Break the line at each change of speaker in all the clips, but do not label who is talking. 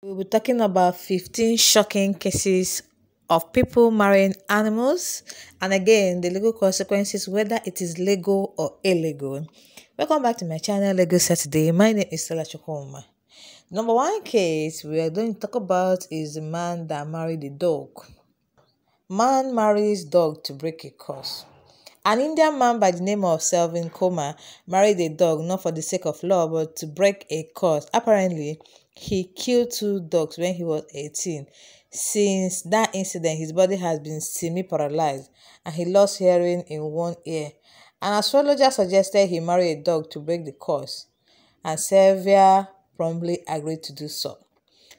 We'll be talking about 15 shocking cases of people marrying animals, and again, the legal consequences, whether it is legal or illegal. Welcome back to my channel, Lego Saturday. My name is Stella Chokoma. Number one case we are going to talk about is the man that married a dog. Man marries dog to break a curse. An Indian man by the name of Selvin Kumar married a dog not for the sake of love but to break a curse. Apparently, he killed two dogs when he was 18. Since that incident, his body has been semi-paralyzed and he lost hearing in one ear. An astrologer suggested he marry a dog to break the curse, and Sylvia promptly agreed to do so.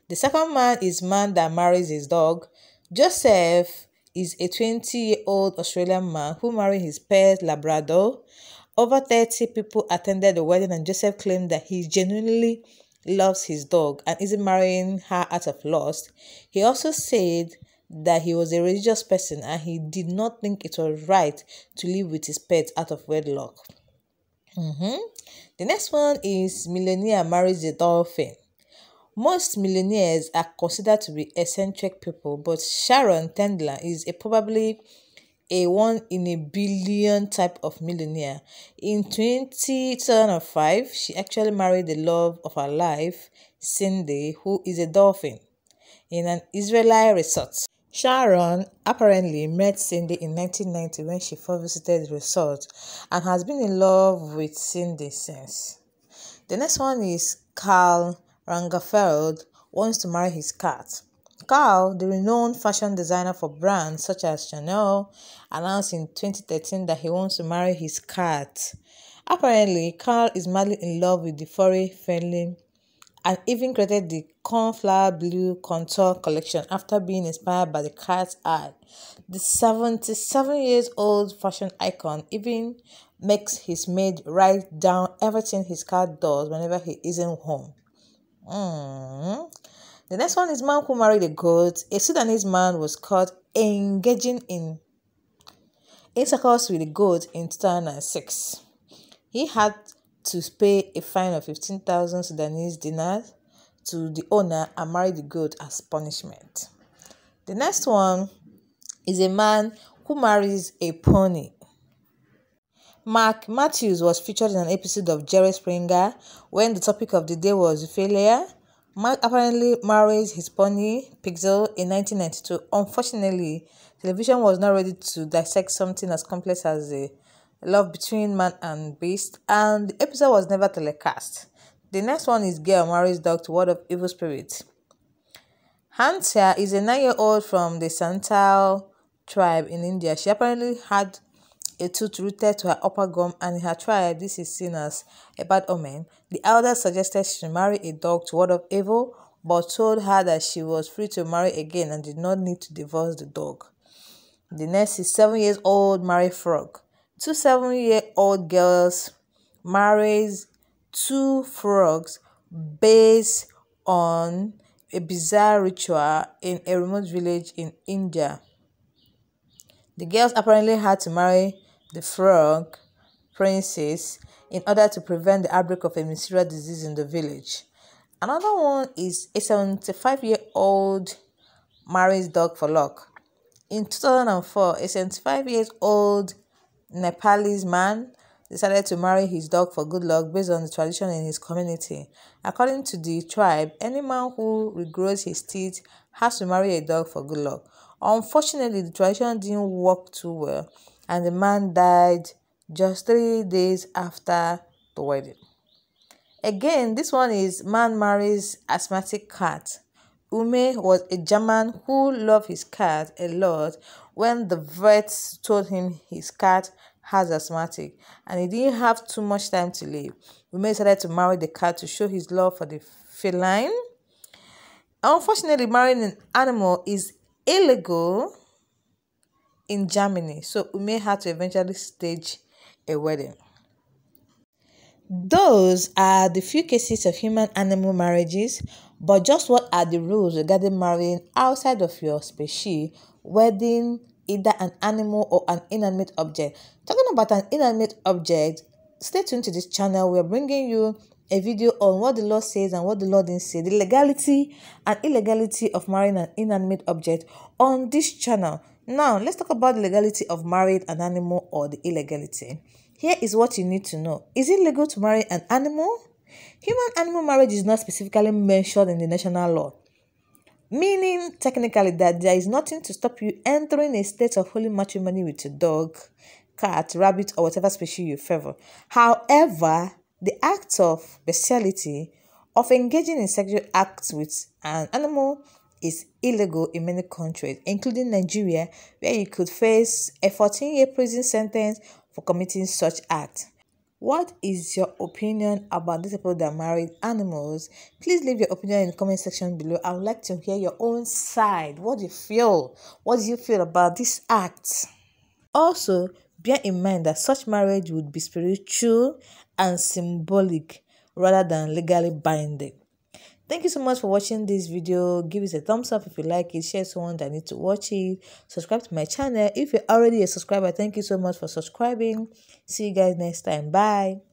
The second man that marries his dog. Joseph is a 20-year-old Australian man who married his pet Labrador. Over 30 people attended the wedding, and Joseph claimed that he genuinely loves his dog and isn't marrying her out of lust. He also said that he was a religious person and he did not think it was right to live with his pet out of wedlock. The next one is Millennial marries a dolphin. Most millionaires are considered to be eccentric people, but Sharon Tendler is probably a one in a billion type of millionaire. In 2005, she actually married the love of her life, Cindy, who is a dolphin, in an Israeli resort. Sharon apparently met Cindy in 1990 when she first visited the resort and has been in love with Cindy since. The next one is Karl Lagerfeld wants to marry his cat. Karl, the renowned fashion designer for brands such as Chanel, announced in 2013 that he wants to marry his cat. Apparently, Karl is madly in love with the furry friendly and even created the Cornflower Blue Contour collection after being inspired by the cat's eye. The 77-year-old fashion icon even makes his maid write down everything his cat does whenever he isn't home. The next one is man who married a goat. A Sudanese man was caught engaging in intercourse with a goat in 2006. He had to pay a fine of 15,000 Sudanese dinars to the owner and marry the goat as punishment. The next one is a man who marries a pony. Mark Matthews was featured in an episode of Jerry Springer when the topic of the day was failure. Mark apparently married his pony, Pixel, in 1992. Unfortunately, television was not ready to dissect something as complex as the love between man and beast, and the episode was never telecast. The next one is girl marries dog to ward off evil spirits. Hansia is a 9-year-old from the Santal tribe in India. She apparently had a tooth rooted to her upper gum, and in her tribe, this is seen as a bad omen. The elders suggested she marry a dog to ward off evil, but told her that she was free to marry again and did not need to divorce the dog. The next is 7-year-old married frog. Two 7-year-old girls marries two frogs based on a bizarre ritual in a remote village in India. The girls apparently had to marry the frog princess in order to prevent the outbreak of a mysterious disease in the village. Another one is a 75-year-old marries dog for luck. In 2004, a 75-year-old Nepalese man decided to marry his dog for good luck based on the tradition in his community. According to the tribe, any man who regrows his teeth has to marry a dog for good luck. Unfortunately, the tradition didn't work too well, and the man died just 3 days after the wedding. Again, this one is man marries asthmatic cat. Ume was a German who loved his cat a lot. When the vet told him his cat has asthmatic and he didn't have too much time to live, Ume decided to marry the cat to show his love for the feline. Unfortunately, marrying an animal is illegal in Germany, so Ume had to eventually stage a wedding. Those are the few cases of human-animal marriages, but just what are the rules regarding marrying outside of your species, wedding either an animal or an inanimate object? Talking about an inanimate object, stay tuned to this channel. We're bringing you a video on what the law says and what the law didn't say, the legality and illegality of marrying an inanimate object on this channel. Now, let's talk about the legality of marrying an animal or the illegality. Here is what you need to know. Is it legal to marry an animal? Human-animal marriage is not specifically mentioned in the national law, meaning technically that there is nothing to stop you entering a state of holy matrimony with a dog, cat, rabbit, or whatever species you favor. However, the act of bestiality, of engaging in sexual acts with an animal, is illegal in many countries, including Nigeria, where you could face a 14-year prison sentence for committing such act. What is your opinion about these people that marry animals? Please leave your opinion in the comment section below. I would like to hear your own side. What do you feel? What do you feel about this act? Also, bear in mind that such marriage would be spiritual and symbolic rather than legally binding. Thank you so much for watching this video. Give it a thumbs up if you like it. Share someone that needs to watch it. Subscribe to my channel. If you're already a subscriber, thank you so much for subscribing. See you guys next time. Bye.